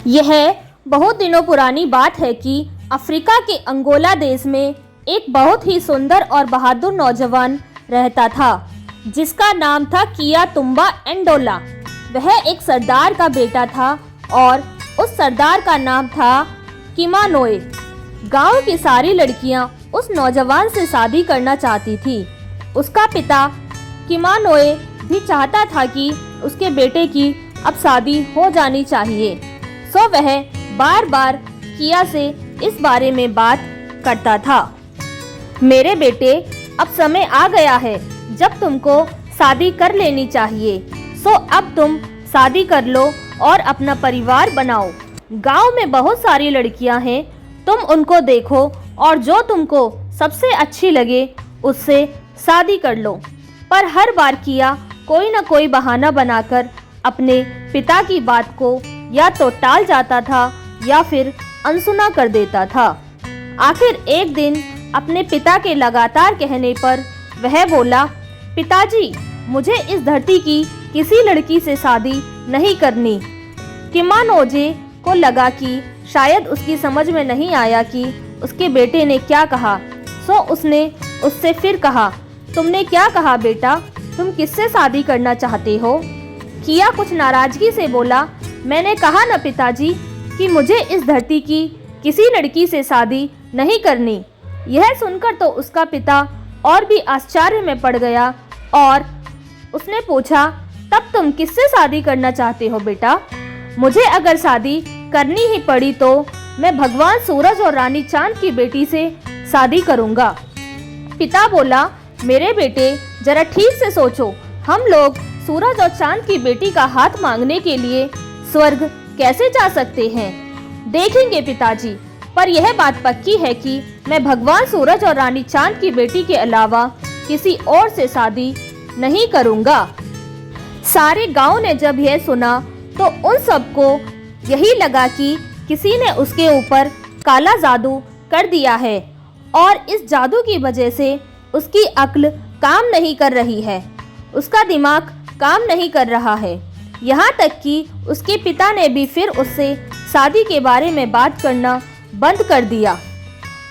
यह बहुत दिनों पुरानी बात है कि अफ्रीका के अंगोला देश में एक बहुत ही सुंदर और बहादुर नौजवान रहता था जिसका नाम था किया तुंबा एंडोला। वह एक सरदार का बेटा था और उस सरदार का नाम था किमानोए। गांव की सारी लड़कियां उस नौजवान से शादी करना चाहती थी। उसका पिता किमानोए भी चाहता था कि उसके बेटे की अब शादी हो जानी चाहिए। सो वह बार बार किया से इस बारे में बात करता था। मेरे बेटे, अब समय आ गया है जब तुमको शादी कर लेनी चाहिए। सो अब तुम शादी कर लो और अपना परिवार बनाओ। गांव में बहुत सारी लड़कियां हैं, तुम उनको देखो और जो तुमको सबसे अच्छी लगे उससे शादी कर लो। पर हर बार किया कोई न कोई बहाना बनाकर अपने पिता की बात को या तो टाल जाता था या फिर अनसुना कर देता था। आखिर एक दिन अपने पिता के लगातार कहने पर वह बोला, पिताजी, मुझे इस धरती की किसी लड़की से शादी नहीं करनी। किमानोजे को लगा कि शायद उसकी समझ में नहीं आया कि उसके बेटे ने क्या कहा। सो उसने उससे फिर कहा, तुमने क्या कहा बेटा? तुम किससे शादी करना चाहते हो? किया कुछ नाराजगी से बोला, मैंने कहा ना पिताजी कि मुझे इस धरती की किसी लड़की से शादी नहीं करनी। यह सुनकर तो उसका पिता और भी आश्चर्य में पड़ गया और उसने पूछा, तब तुम किससे शादी करना चाहते हो बेटा? मुझे अगर शादी करनी ही पड़ी तो मैं भगवान सूरज और रानी चांद की बेटी से शादी करूंगा। पिता बोला, मेरे बेटे, जरा ठीक से सोचो, हम लोग सूरज और चांद की बेटी का हाथ मांगने के लिए स्वर्ग कैसे जा सकते हैं? देखेंगे पिताजी, पर यह बात पक्की है कि मैं भगवान सूरज और रानी चांद की बेटी के अलावा किसी और से शादी नहीं करूंगा। सारे गांव ने जब यह सुना तो उन सबको यही लगा कि किसी ने उसके ऊपर काला जादू कर दिया है और इस जादू की वजह से उसकी अक्ल काम नहीं कर रही है, उसका दिमाग काम नहीं कर रहा है। यहाँ तक कि उसके पिता ने भी फिर उससे शादी के बारे में बात करना बंद कर दिया।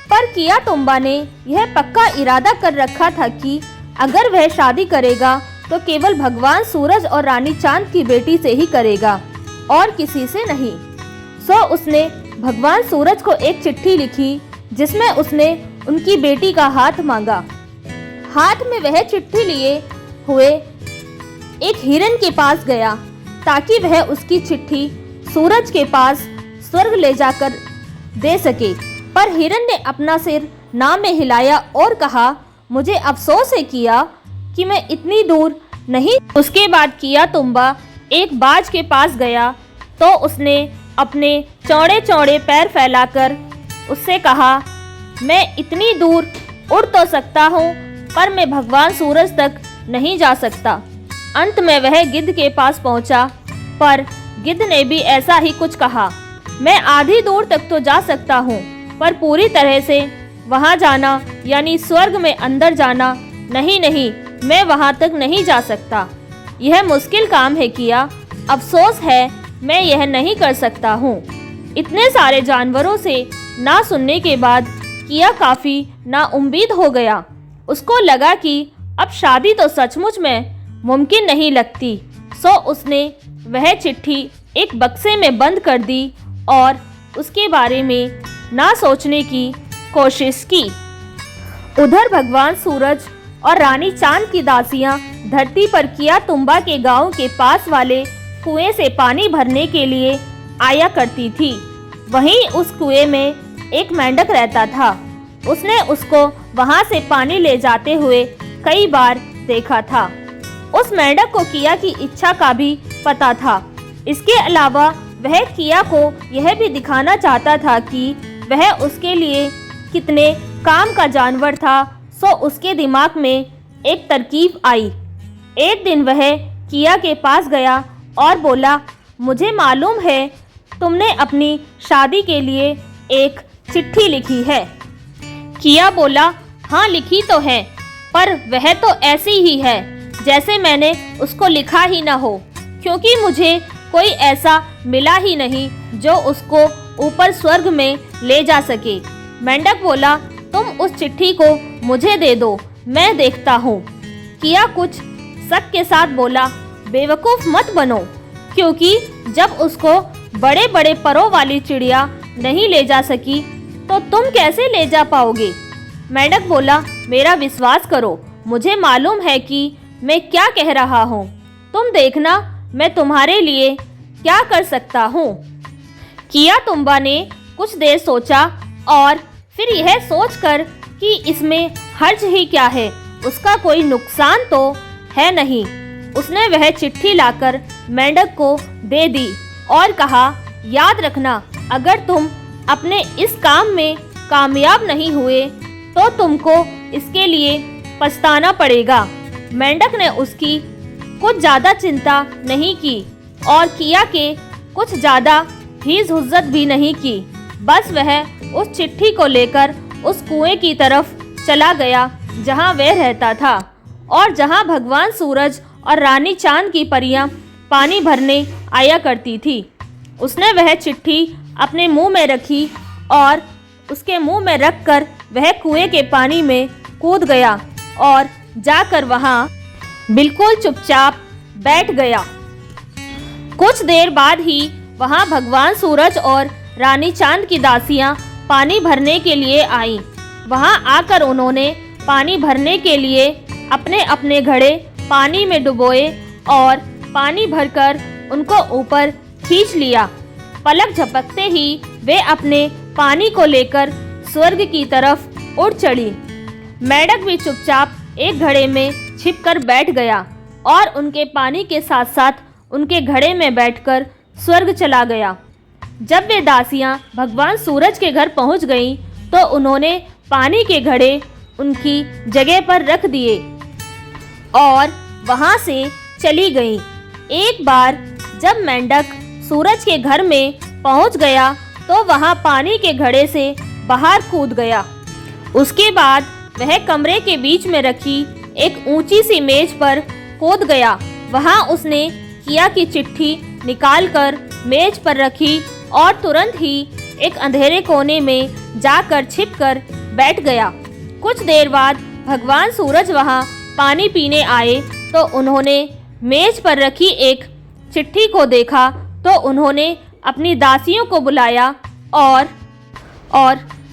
पर किया तुंबा ने यह पक्का इरादा कर रखा था कि अगर वह शादी करेगा तो केवल भगवान सूरज और रानी चांद की बेटी से ही करेगा और किसी से नहीं। सो उसने भगवान सूरज को एक चिट्ठी लिखी जिसमें उसने उनकी बेटी का हाथ मांगा। हाथ में वह चिट्ठी लिए हुए एक हिरन के पास गया ताकि वह उसकी चिट्ठी सूरज के पास स्वर्ग ले जाकर दे सके। पर हिरन ने अपना सिर ना में हिलाया और कहा, मुझे अफसोस है किया कि मैं इतनी दूर नहीं। उसके बाद किया तुंबा एक बाज के पास गया तो उसने अपने चौड़े चौड़े पैर फैलाकर उससे कहा, मैं इतनी दूर उड़ तो सकता हूँ पर मैं भगवान सूरज तक नहीं जा सकता। अंत में वह गिद्ध के पास पहुंचा, पर गिद्ध ने भी ऐसा ही कुछ कहा, मैं आधी दूर तक तो जा सकता हूँ पर पूरी तरह से वहाँ जाना यानी स्वर्ग में अंदर जाना नहीं, मैं वहाँ तक नहीं जा सकता। यह मुश्किल काम है किया, अफसोस है मैं यह नहीं कर सकता हूँ। इतने सारे जानवरों से ना सुनने के बाद किया काफ़ी नाउम्मीद हो गया। उसको लगा कि अब शादी तो सचमुच में मुमकिन नहीं लगती। सो उसने वह चिट्ठी एक बक्से में बंद कर दी और उसके बारे में ना सोचने की कोशिश की। उधर भगवान सूरज और रानी चांद की दासियां धरती पर किया तुंबा के गांव के पास वाले कुएं से पानी भरने के लिए आया करती थी। वहीं उस कुएं में एक मेंढक रहता था। उसने उसको वहां से पानी ले जाते हुए कई बार देखा था। उस मेंढक को किया की इच्छा का भी पता था। इसके अलावा वह किया को यह भी दिखाना चाहता था कि वह उसके लिए कितने काम का जानवर था। सो उसके दिमाग में एक तरकीब आई। एक दिन वह किया के पास गया और बोला, मुझे मालूम है तुमने अपनी शादी के लिए एक चिट्ठी लिखी है। किया बोला, हाँ लिखी तो है, पर वह तो ऐसी ही है जैसे मैंने उसको लिखा ही ना हो, क्योंकि मुझे कोई ऐसा मिला ही नहीं जो उसको ऊपर स्वर्ग में ले जा सके। मेंढक बोला, तुम उस चिट्ठी को मुझे दे दो, मैं देखता हूँ। किया कुछ शक के साथ बोला, बेवकूफ़ मत बनो, क्योंकि जब उसको बड़े बड़े परों वाली चिड़िया नहीं ले जा सकी तो तुम कैसे ले जा पाओगे। मेंढक बोला, मेरा विश्वास करो, मुझे मालूम है कि मैं क्या कह रहा हूँ। तुम देखना मैं तुम्हारे लिए क्या कर सकता हूँ। किया तुंबा ने कुछ देर सोचा और फिर यह सोचकर कि इसमें हर्ज ही क्या है, उसका कोई नुकसान तो है नहीं, उसने वह चिट्ठी लाकर मेंढक को दे दी और कहा, याद रखना, अगर तुम अपने इस काम में कामयाब नहीं हुए तो तुमको इसके लिए पछताना पड़ेगा। मेंढक ने उसकी कुछ ज़्यादा चिंता नहीं की और किया के कुछ ज़्यादा हीज़ हुज्जत भी नहीं की। बस वह उस चिट्ठी को लेकर उस कुएं की तरफ चला गया जहां वह रहता था और जहां भगवान सूरज और रानी चांद की परियां पानी भरने आया करती थी। उसने वह चिट्ठी अपने मुंह में रखी और उसके मुंह में रखकर वह कुएं के पानी में कूद गया और जाकर वहां बिल्कुल चुपचाप बैठ गया। कुछ देर बाद ही वहां भगवान सूरज और रानी चांद की दासियां पानी भरने के लिए आईं। वहां आकर उन्होंने पानी भरने के लिए अपने अपने घड़े पानी में डुबोए और पानी भरकर उनको ऊपर खींच लिया। पलक झपकते ही वे अपने पानी को लेकर स्वर्ग की तरफ उड़ चढ़ी। मेंढक भी चुपचाप एक घड़े में छिपकर बैठ गया और उनके पानी के साथ साथ उनके घड़े में बैठकर स्वर्ग चला गया। जब वे दासियां भगवान सूरज के घर पहुंच गईं तो उन्होंने पानी के घड़े उनकी जगह पर रख दिए और वहां से चली गईं। एक बार जब मेंढक सूरज के घर में पहुंच गया तो वहां पानी के घड़े से बाहर कूद गया। उसके बाद वह कमरे के बीच में रखी एक ऊंची सी मेज पर कूद गया। वहां उसने किया की चिट्ठी निकालकर मेज पर रखी और तुरंत ही एक अंधेरे कोने में जाकर छिपकर बैठ गया। कुछ देर बाद भगवान सूरज वहां पानी पीने आए तो उन्होंने मेज पर रखी एक चिट्ठी को देखा तो उन्होंने अपनी दासियों को बुलाया और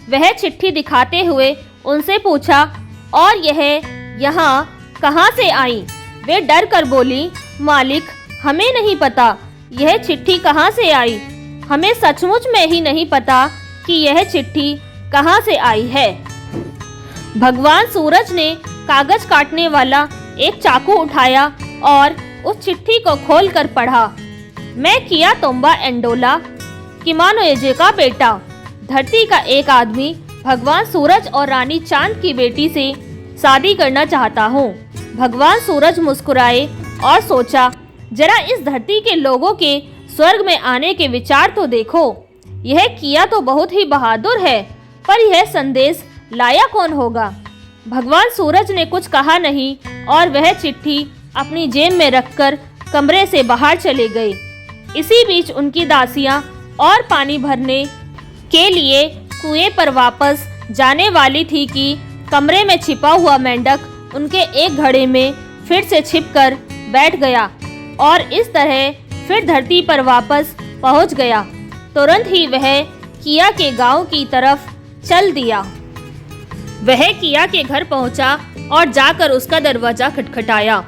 वह चिट्ठी दिखाते हुए उनसे पूछा, और यह यहाँ कहाँ से आई। वे डर कर बोली, मालिक, हमें नहीं पता यह चिट्ठी कहाँ से आई। हमें सचमुच में ही नहीं पता कि यह चिट्ठी कहाँ से आई है। भगवान सूरज ने कागज काटने वाला एक चाकू उठाया और उस चिट्ठी को खोलकर पढ़ा। मैं किया तुंबा एंडोला किमानोएजे का बेटा, धरती का एक आदमी भगवान सूरज और रानी चांद की बेटी से शादी करना चाहता हूँ। भगवान सूरज मुस्कुराए और सोचा, जरा इस धरती के लोगों के स्वर्ग में आने के विचार तो देखो। यह किया तो बहुत ही बहादुर है, पर यह संदेश लाया कौन होगा। भगवान सूरज ने कुछ कहा नहीं और वह चिट्ठी अपनी जेब में रखकर कमरे से बाहर चले गए। इसी बीच उनकी दासियां और पानी भरने के लिए कुएं पर वापस जाने वाली थी कि कमरे में छिपा हुआ मेंढक उनके एक घड़े में फिर से छिपकर बैठ गया और इस तरह फिर धरती पर वापस पहुंच गया। तुरंत ही वह किया के गांव की तरफ चल दिया। वह किया के घर पहुंचा और जाकर उसका दरवाजा खटखटाया।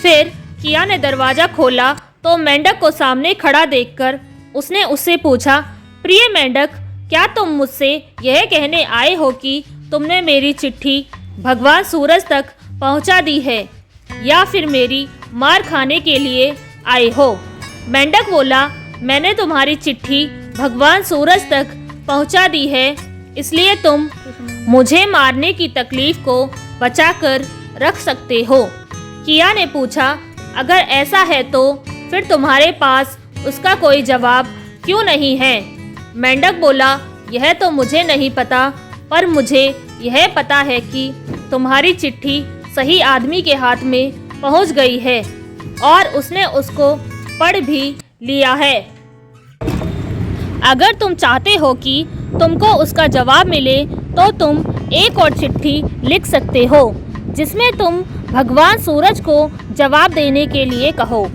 फिर किया ने दरवाजा खोला तो मेंढक को सामने खड़ा देखकर उसने उससे पूछा, प्रिय मेंढक, क्या तुम मुझसे यह कहने आए हो कि तुमने मेरी चिट्ठी भगवान सूरज तक पहुंचा दी है, या फिर मेरी मार खाने के लिए आए हो। मेंढक बोला, मैंने तुम्हारी चिट्ठी भगवान सूरज तक पहुंचा दी है, इसलिए तुम मुझे मारने की तकलीफ को बचाकर रख सकते हो। किया ने पूछा, अगर ऐसा है तो फिर तुम्हारे पास उसका कोई जवाब क्यों नहीं है। मेंढक बोला, यह तो मुझे नहीं पता, पर मुझे यह पता है कि तुम्हारी चिट्ठी सही आदमी के हाथ में पहुंच गई है और उसने उसको पढ़ भी लिया है। अगर तुम चाहते हो कि तुमको उसका जवाब मिले तो तुम एक और चिट्ठी लिख सकते हो जिसमें तुम भगवान सूरज को जवाब देने के लिए कहो।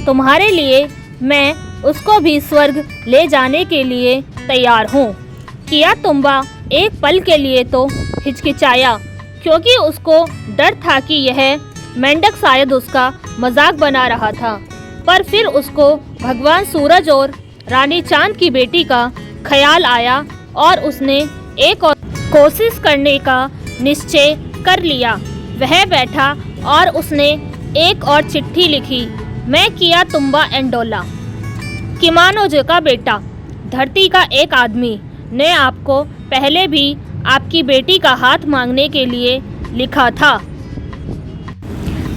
तुम्हारे लिए मैं उसको भी स्वर्ग ले जाने के लिए तैयार हूँ। किया तुम्बा एक पल के लिए तो हिचकिचाया, क्योंकि उसको डर था कि यह मेंढक शायद उसका मजाक बना रहा था। पर फिर उसको भगवान सूरज और रानी चांद की बेटी का ख्याल आया और उसने एक और कोशिश करने का निश्चय कर लिया। वह बैठा और उसने एक और चिट्ठी लिखी। मैं किया तुम्बा एंडोला, किमानोजे का बेटा, धरती का एक आदमी ने आपको पहले भी आपकी बेटी का हाथ मांगने के लिए लिखा था।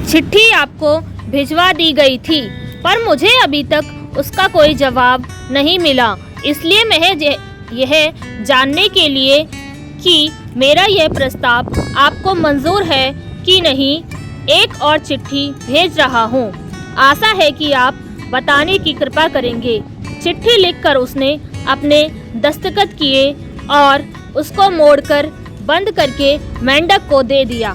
चिट्ठी आपको भिजवा दी गई थी, पर मुझे अभी तक उसका कोई जवाब नहीं मिला। इसलिए मैं यह जानने के लिए कि मेरा यह प्रस्ताव आपको मंजूर है कि नहीं, एक और चिट्ठी भेज रहा हूँ। आशा है कि आप बताने की कृपा करेंगे। चिट्ठी लिखकर उसने अपने दस्तखत किए और उसको मोड़कर बंद करके मेंढक को दे दिया।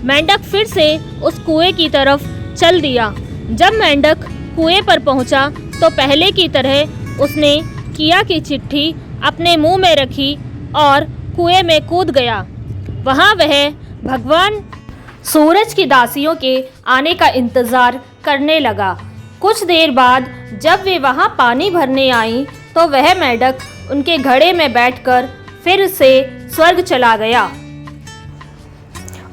मेंढक फिर से उस कुएं की तरफ चल दिया। जब मेंढक कुएं पर पहुंचा तो पहले की तरह उसने किया की चिट्ठी अपने मुंह में रखी और कुएं में कूद गया। वहां वह भगवान सूरज की दासियों के आने का इंतजार करने लगा। कुछ देर बाद जब वे वहां पानी भरने आई तो वह मेंढक उनके घड़े में बैठकर फिर से स्वर्ग चला गया।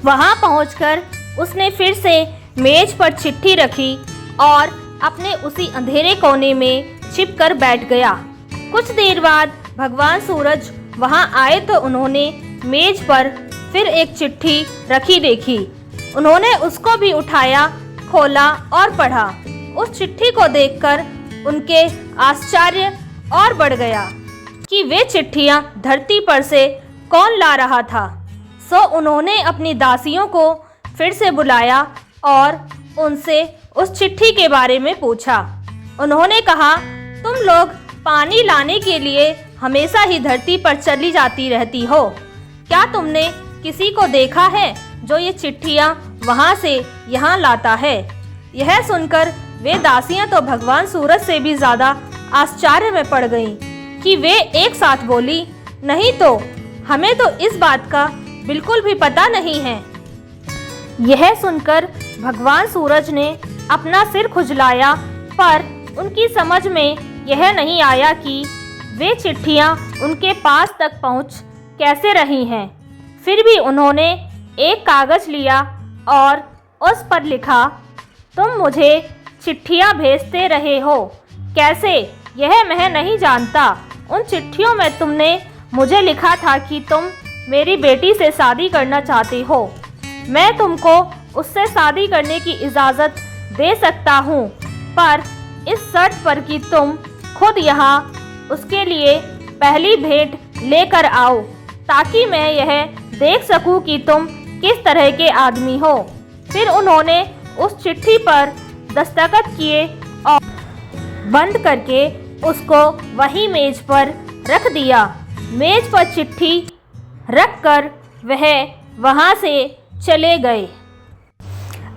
वहां पहुंचकर उसने फिर से मेज पर चिट्ठी रखी और अपने उसी अंधेरे कोने में छिपकर बैठ गया। कुछ देर बाद भगवान सूरज वहां आए तो उन्होंने मेज पर फिर एक चिट्ठी रखी देखी। उन्होंने उसको भी उठाया, खोला और पढ़ा। उस चिट्ठी को देखकर उनके आश्चर्य और बढ़ गया कि वे चिट्ठियां धरती पर से कौन ला रहा था। सो उन्होंने अपनी दासियों को फिर से बुलाया और उनसे उस चिट्ठी के बारे में पूछा। उन्होंने कहा, तुम लोग पानी लाने के लिए हमेशा ही धरती पर चली जाती रहती हो। क्या तुमने किसी को देखा है जो ये चिट्ठियाँ वहाँ से यहाँ लाता है? यह सुनकर वे दासियाँ तो भगवान सूरज से भी ज़्यादा आश्चर्य में पड़ गईं कि वे एक साथ बोली, नहीं तो, हमें तो इस बात का बिल्कुल भी पता नहीं है। यह सुनकर भगवान सूरज ने अपना सिर खुजलाया, पर उनकी समझ में यह नहीं आया कि वे चिट्ठियाँ उनके पास तक पहुँच कैसे रही हैं। फिर भी उन्होंने एक कागज़ लिया और उस पर लिखा, तुम मुझे चिट्ठियाँ भेजते रहे हो, कैसे यह मैं नहीं जानता। उन चिट्ठियों में तुमने मुझे लिखा था कि तुम मेरी बेटी से शादी करना चाहते हो। मैं तुमको उससे शादी करने की इजाज़त दे सकता हूँ, पर इस शर्त पर कि तुम खुद यहाँ उसके लिए पहली भेंट लेकर आओ, ताकि मैं यह देख सकूं कि तुम किस तरह के आदमी हो। फिर उन्होंने उस चिट्ठी पर दस्तखत किए और बंद करके उसको वही मेज पर रख दिया। मेज पर चिट्ठी रखकर वह वहाँ से चले गए।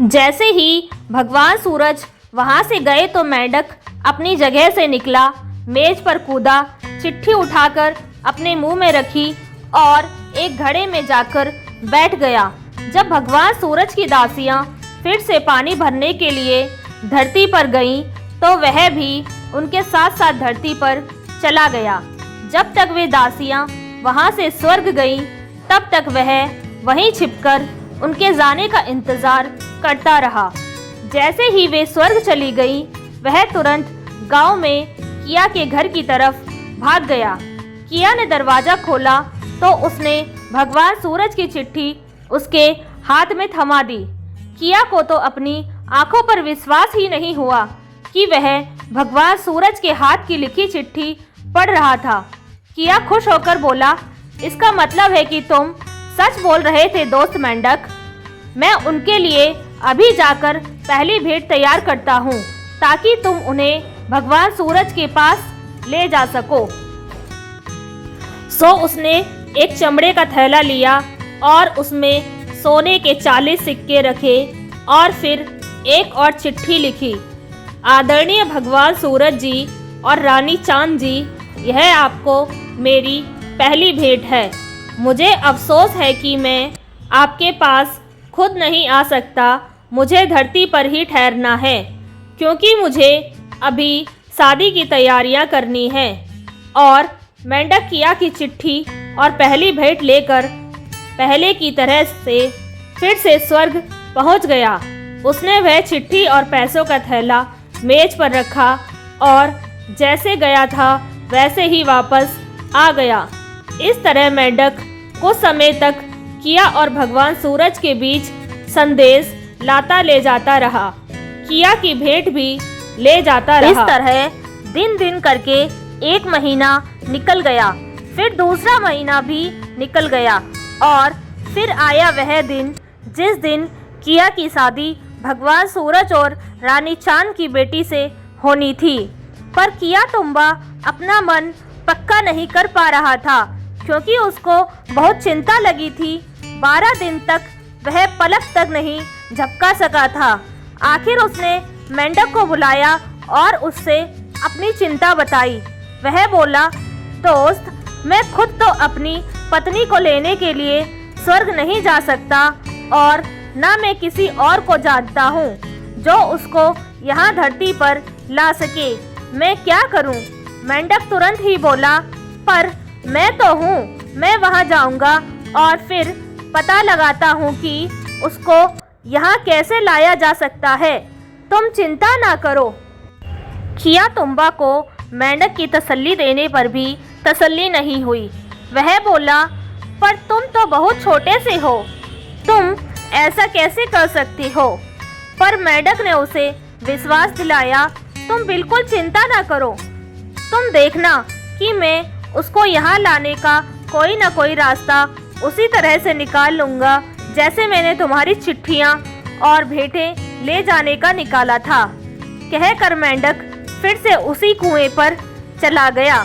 जैसे ही भगवान सूरज वहाँ से गए तो मेंढक अपनी जगह से निकला, मेज पर कूदा, चिट्ठी उठाकर अपने मुंह में रखी और एक घड़े में जाकर बैठ गया। जब भगवान सूरज की दासियां फिर से पानी भरने के लिए धरती पर गईं, तो वह भी उनके साथ साथ धरती पर चला गया। जब तक वे दासियां वहां से स्वर्ग गईं, तब तक वह वहीं छिपकर उनके जाने का इंतजार करता रहा। जैसे ही वे स्वर्ग चली गईं, वह तुरंत गांव में किया के घर की तरफ भाग गया। किया ने दरवाज़ा खोला तो उसने भगवान सूरज की चिट्ठी उसके हाथ में थमा दी। किया को तो अपनी आंखों पर विश्वास ही नहीं हुआ कि वह भगवान सूरज के हाथ की लिखी चिट्ठी पढ़ रहा था। किया खुश होकर बोला, इसका मतलब है कि तुम सच बोल रहे थे दोस्त मेंढक। मैं उनके लिए अभी जाकर पहली भेंट तैयार करता हूँ, ताकि तुम उन्हें भगवान सूरज के पास ले जा सको। सो उसने एक चमड़े का थैला लिया और उसमें सोने के 40 सिक्के रखे और फिर एक और चिट्ठी लिखी। आदरणीय भगवान सूरज जी और रानी चांद जी, यह आपको मेरी पहली भेंट है। मुझे अफसोस है कि मैं आपके पास खुद नहीं आ सकता। मुझे धरती पर ही ठहरना है क्योंकि मुझे अभी शादी की तैयारियां करनी हैं। और मेंढक किया की चिट्ठी और पहली भेंट लेकर पहले की तरह से फिर से स्वर्ग पहुंच गया। उसने वह चिट्ठी और पैसों का थैला मेज पर रखा और जैसे गया था वैसे ही वापस आ गया। इस तरह मेंढक कुछ समय तक किया और भगवान सूरज के बीच संदेश लाता ले जाता रहा। किया की भेंट भी ले जाता रहा। इस तरह दिन दिन करके एक महीना निकल गया, फिर दूसरा महीना भी निकल गया और फिर आया वह दिन जिस दिन किया की शादी भगवान सूरज और रानी चांद की बेटी से होनी थी। पर किया तुम्बा अपना मन पक्का नहीं कर पा रहा था क्योंकि उसको बहुत चिंता लगी थी। 12 दिन तक वह पलक तक नहीं झपका सका था। आखिर उसने मेंढक को बुलाया और उससे अपनी चिंता बताई। वह बोला, दोस्त, मैं खुद तो अपनी पत्नी को लेने के लिए स्वर्ग नहीं जा सकता और न मैं किसी और को जानता हूँ जो उसको यहाँ धरती पर ला सके। मैं क्या करूँ? मेंढक तुरंत ही बोला, पर मैं तो हूँ, मैं वहाँ जाऊँगा और फिर पता लगाता हूँ कि उसको यहाँ कैसे लाया जा सकता है। तुम चिंता ना करो। किया तुम्बा को मेंढक की तसल्ली देने पर भी तसल्ली नहीं हुई। वह बोला, पर तुम तो बहुत छोटे से हो, तुम ऐसा कैसे कर सकती हो? पर मेंढक ने उसे विश्वास दिलाया, तुम बिल्कुल चिंता ना करो। तुम देखना कि मैं उसको यहाँ लाने का कोई ना कोई रास्ता उसी तरह से निकाल लूँगा जैसे मैंने तुम्हारी चिट्ठियाँ और भेंटें ले जाने का निकाला था। कहकर मेंढक फिर से उसी कुएं पर चला गया।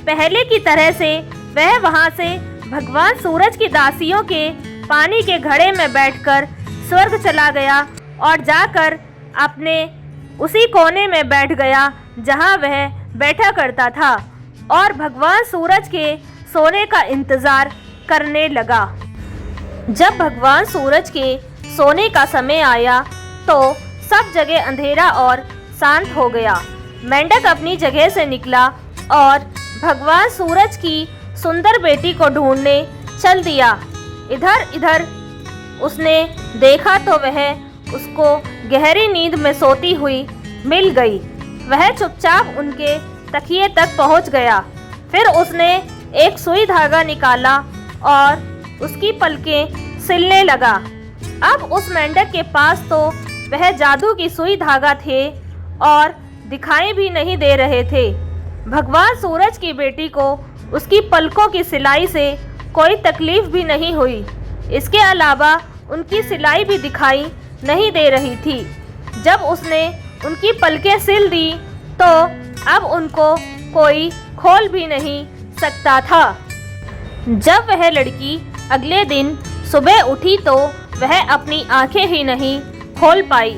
पहले की तरह से वह वहां से भगवान सूरज की दासियों के पानी के घड़े में बैठकर स्वर्ग चला गया और जाकर अपने उसी कोने में बैठ गया जहां वह बैठा करता था और भगवान सूरज के सोने का इंतजार करने लगा। जब भगवान सूरज के सोने का समय आया तो सब जगह अंधेरा और शांत हो गया। मेंढक अपनी जगह से निकला और भगवान सूरज की सुंदर बेटी को ढूंढने चल दिया। इधर इधर उसने देखा तो वह उसको गहरी नींद में सोती हुई मिल गई। वह चुपचाप उनके तकिए तक पहुंच गया। फिर उसने एक सुई धागा निकाला और उसकी पलकें सिलने लगा। अब उस मेंढक के पास तो वह जादू की सुई धागा थे और दिखाई भी नहीं दे रहे थे। भगवान सूरज की बेटी को उसकी पलकों की सिलाई से कोई तकलीफ भी नहीं हुई। इसके अलावा उनकी सिलाई भी दिखाई नहीं दे रही थी। जब उसने उनकी पलकें सिल दी तो अब उनको कोई खोल भी नहीं सकता था। जब वह लड़की अगले दिन सुबह उठी तो वह अपनी आंखें ही नहीं खोल पाई।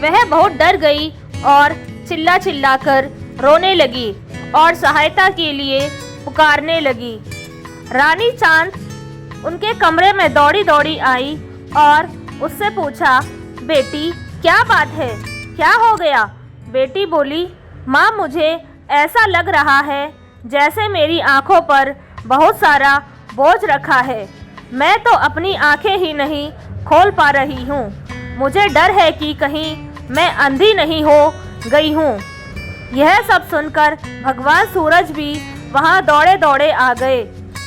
वह बहुत डर गई और चिल्ला चिल्ला कर रोने लगी और सहायता के लिए पुकारने लगी। रानी चांद उनके कमरे में दौड़ी दौड़ी आई और उससे पूछा, बेटी क्या बात है, क्या हो गया? बेटी बोली, माँ मुझे ऐसा लग रहा है जैसे मेरी आँखों पर बहुत सारा बोझ रखा है। मैं तो अपनी आँखें ही नहीं खोल पा रही हूँ। मुझे डर है कि कहीं मैं अंधी नहीं हो गई हूँ। यह सब सुनकर भगवान सूरज भी वहाँ दौड़े दौड़े आ गए।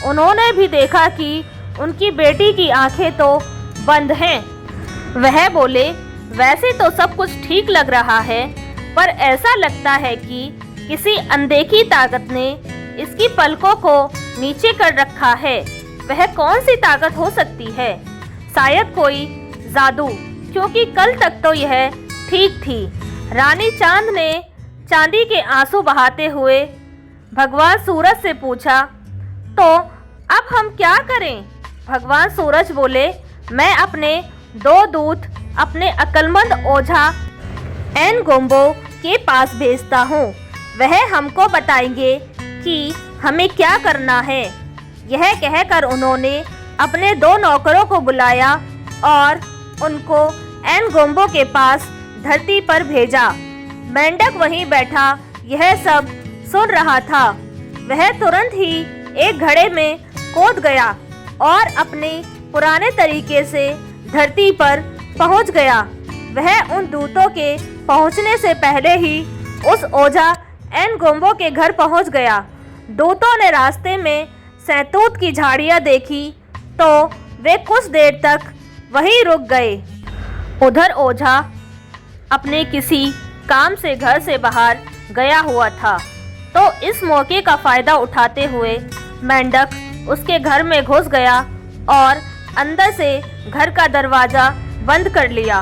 उन्होंने भी देखा कि उनकी बेटी की आंखें तो बंद हैं। वह बोले, वैसे तो सब कुछ ठीक लग रहा है, पर ऐसा लगता है कि किसी अनदेखी ताकत ने इसकी पलकों को नीचे कर रखा है। वह कौन सी ताकत हो सकती है? शायद कोई जादू, क्योंकि कल तक तो यह ठीक थी। रानी चांद ने चांदी के आंसू बहाते हुए भगवान सूरज से पूछा, तो अब हम क्या करें? भगवान सूरज बोले, मैं अपने 2 दूत अपने अक्लमंद ओझा एनगोम्बो के पास भेजता हूँ। वह हमको बताएंगे कि हमें क्या करना है। यह कहकर उन्होंने अपने 2 नौकरों को बुलाया और उनको एनगोम्बो के पास धरती पर भेजा। मेंढक वहीं बैठा यह सब सुन रहा था। वह तुरंत ही एक घड़े में कूद गया और अपने पुराने तरीके से धरती पर पहुंच गया। वह उन दूतों के पहुंचने से पहले ही उस ओझा एनगोम्बो के घर पहुंच गया। दूतों ने रास्ते में सहतूत की झाड़ियां देखी तो वे कुछ देर तक वहीं रुक गए। उधर ओझा अपने किसी काम से घर से बाहर गया हुआ था, तो इस मौके का फायदा उठाते हुए मेंढक उसके घर में घुस गया और अंदर से घर का दरवाजा बंद कर लिया।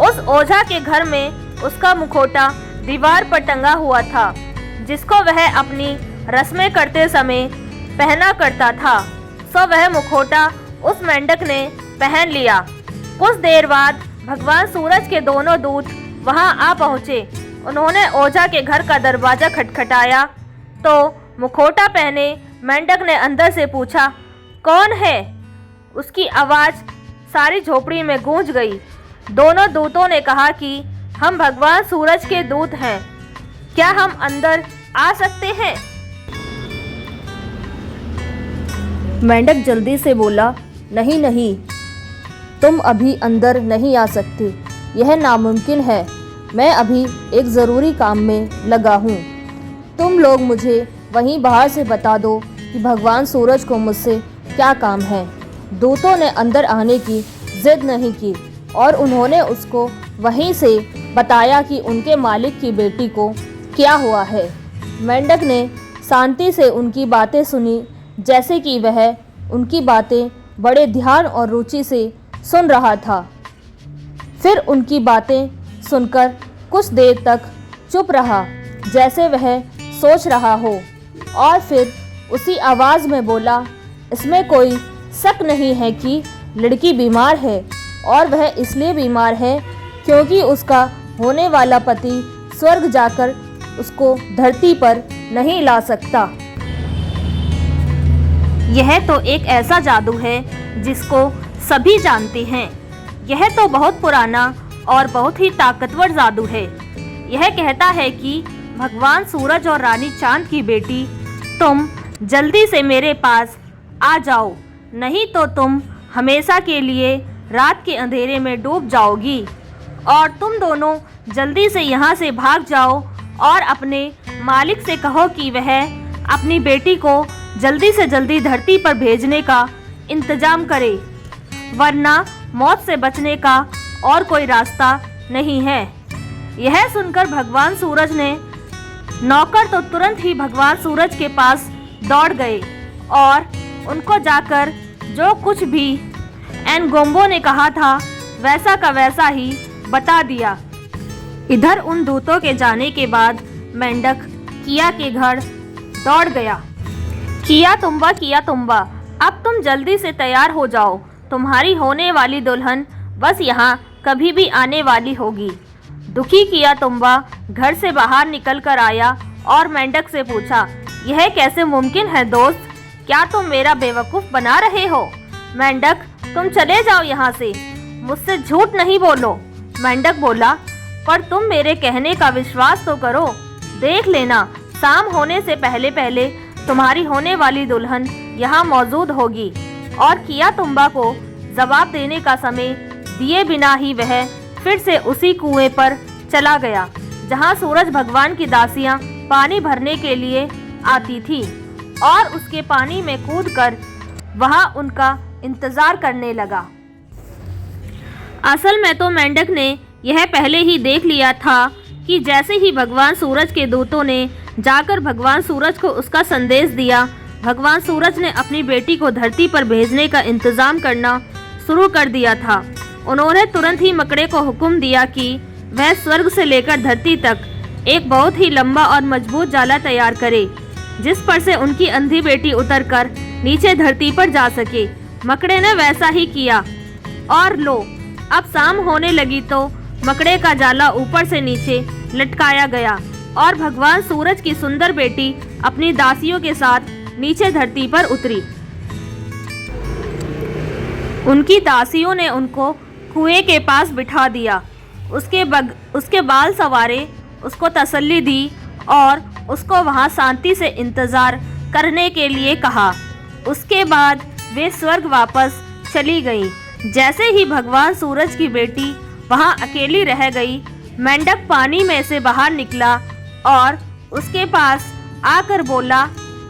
उस ओझा के घर में उसका मुखौटा दीवार पर टंगा हुआ था, जिसको वह अपनी रस्में करते समय पहना करता था। सो वह मुखौटा उस मेंढक ने पहन लिया। कुछ देर बाद भगवान सूरज के दोनों दूत वहां आ पहुंचे। उन्होंने ओझा के घर का दरवाजा खटखटाया तो मुखौटा पहने मेंढक ने अंदर से पूछा, कौन है? उसकी आवाज़ सारी झोपड़ी में गूंज गई। दोनों दूतों ने कहा कि हम भगवान सूरज के दूत हैं, क्या हम अंदर आ सकते हैं? मेंढक जल्दी से बोला, नहीं नहीं, तुम अभी अंदर नहीं आ सकते, यह नामुमकिन है। मैं अभी एक ज़रूरी काम में लगा हूँ। तुम लोग मुझे वहीं बाहर से बता दो कि भगवान सूरज को मुझसे क्या काम है। दूतों ने अंदर आने की जिद नहीं की और उन्होंने उसको वहीं से बताया कि उनके मालिक की बेटी को क्या हुआ है। मेंढक ने शांति से उनकी बातें सुनी, जैसे कि वह उनकी बातें बड़े ध्यान और रुचि से सुन रहा था। फिर उनकी बातें सुनकर कुछ देर तक चुप रहा, जैसे वह सोच रहा हो, और फिर उसी आवाज़ में बोला, इसमें कोई शक नहीं है कि लड़की बीमार है, और वह इसलिए बीमार है क्योंकि उसका होने वाला पति स्वर्ग जाकर उसको धरती पर नहीं ला सकता। यह तो एक ऐसा जादू है जिसको सभी जानते हैं। यह तो बहुत पुराना और बहुत ही ताकतवर जादू है। यह कहता है कि भगवान सूरज और रानी चांद की बेटी, तुम जल्दी से मेरे पास आ जाओ, नहीं तो तुम हमेशा के लिए रात के अंधेरे में डूब जाओगी। और तुम दोनों जल्दी से यहाँ से भाग जाओ और अपने मालिक से कहो कि वह अपनी बेटी को जल्दी से जल्दी धरती पर भेजने का इंतजाम करे, वरना मौत से बचने का और कोई रास्ता नहीं है। यह सुनकर भगवान सूरज ने नौकर तो तुरंत ही भगवान सूरज के पास दौड़ गए और उनको जाकर जो कुछ भी एनगोम्बो ने कहा था वैसा का वैसा ही बता दिया। इधर उन दूतों के जाने के बाद मेंढक किया के घर दौड़ गया। किया तुम्बा, अब तुम जल्दी से तैयार हो जाओ, तुम्हारी होने वाली दुल्हन बस यहाँ कभी भी आने वाली होगी। दुखी किया तुम्बा घर से बाहर निकल कर आया और मेंढक से पूछा, यह कैसे मुमकिन है दोस्त, क्या तुम मेरा बेवकूफ़ बना रहे हो? मेंढक, तुम चले जाओ यहाँ से, मुझसे झूठ नहीं बोलो। मेंढक बोला, पर तुम मेरे कहने का विश्वास तो करो, देख लेना शाम होने से पहले पहले तुम्हारी होने वाली दुल्हन यहाँ मौजूद होगी। और किया तुम्बा को जवाब देने का समय दिए बिना ही वह फिर से उसी कुएं पर चला गया जहाँ सूरज भगवान की दासियाँ पानी भरने के लिए आती थी, और उसके पानी में कूदकर वहाँ उनका इंतज़ार करने लगा। असल में तो मेंढक ने यह पहले ही देख लिया था कि जैसे ही भगवान सूरज के दूतों ने जाकर भगवान सूरज को उसका संदेश दिया, भगवान सूरज ने अपनी बेटी को धरती पर भेजने का इंतज़ाम करना शुरू कर दिया था। उन्होंने तुरंत ही मकड़े को हुक्म दिया कि वह स्वर्ग से लेकर धरती तक एक बहुत ही लंबा और मजबूत जाला तैयार करे, जिस पर से उनकी अंधी बेटी उतरकर नीचे धरती पर जा सके। मकड़े ने वैसा ही किया और लो, अब शाम होने लगी तो मकड़े का जाला ऊपर से नीचे लटकाया गया और भगवान सूरज की सुंदर बेटी अपनी दासियों के साथ नीचे धरती पर उतरी। उनकी दासियों ने उनको कुएं के पास बिठा दिया, उसके बाल सवारे, उसको तसल्ली दी और उसको वहां शांति से इंतजार करने के लिए कहा। उसके बाद वे स्वर्ग वापस चली गईं। जैसे ही भगवान सूरज की बेटी वहां अकेली रह गई, मेंढक पानी में से बाहर निकला और उसके पास आकर बोला,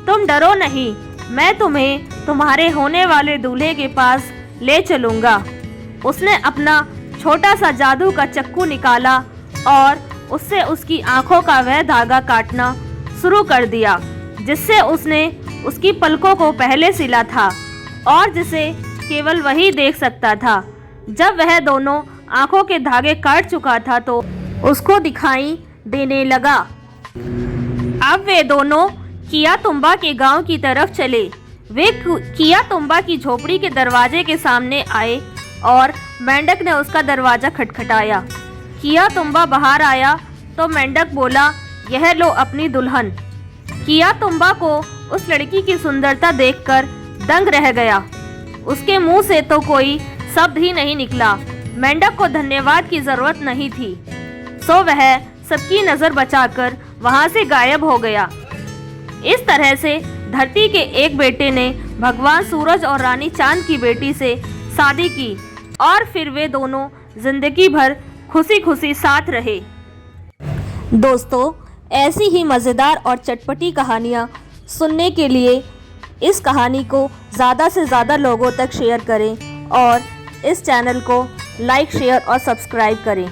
तुम डरो नहीं, मैं तुम्हें तुम्हारे होने वाले दूल्हे के पास ले चलूँगा। उसने अपना छोटा सा जादू का चक्कू निकाला और उससे उसकी आंखों का वह धागा काटना शुरू कर दिया जिससे उसने उसकी पलकों को पहले सिला था और जिसे केवल वही देख सकता था। जब वह दोनों आंखों के धागे काट चुका था तो उसको दिखाई देने लगा। अब वे दोनों किया तुम्बा के गांव की तरफ चले। वे किया तुम्बा की झोपड़ी के दरवाजे के सामने आए और मेंढक ने उसका दरवाजा खटखटाया। किया तुम्बा बाहर आया तो मेंढक बोला, यह लो अपनी दुल्हन। किया तुम्बा को उस लड़की की सुंदरता देखकर दंग रह गया। उसके मुंह से तो कोई शब्द ही नहीं निकला। मेंढक को धन्यवाद की जरूरत नहीं थी, सो वह सबकी नजर बचाकर वहां से गायब हो गया। इस तरह से धरती के एक बेटे ने भगवान सूरज और रानी चांद की बेटी से शादी की और फिर वे दोनों जिंदगी भर खुशी खुशी साथ रहे। दोस्तों, ऐसी ही मज़ेदार और चटपटी कहानियाँ सुनने के लिए इस कहानी को ज़्यादा से ज़्यादा लोगों तक शेयर करें और इस चैनल को लाइक, शेयर और सब्सक्राइब करें।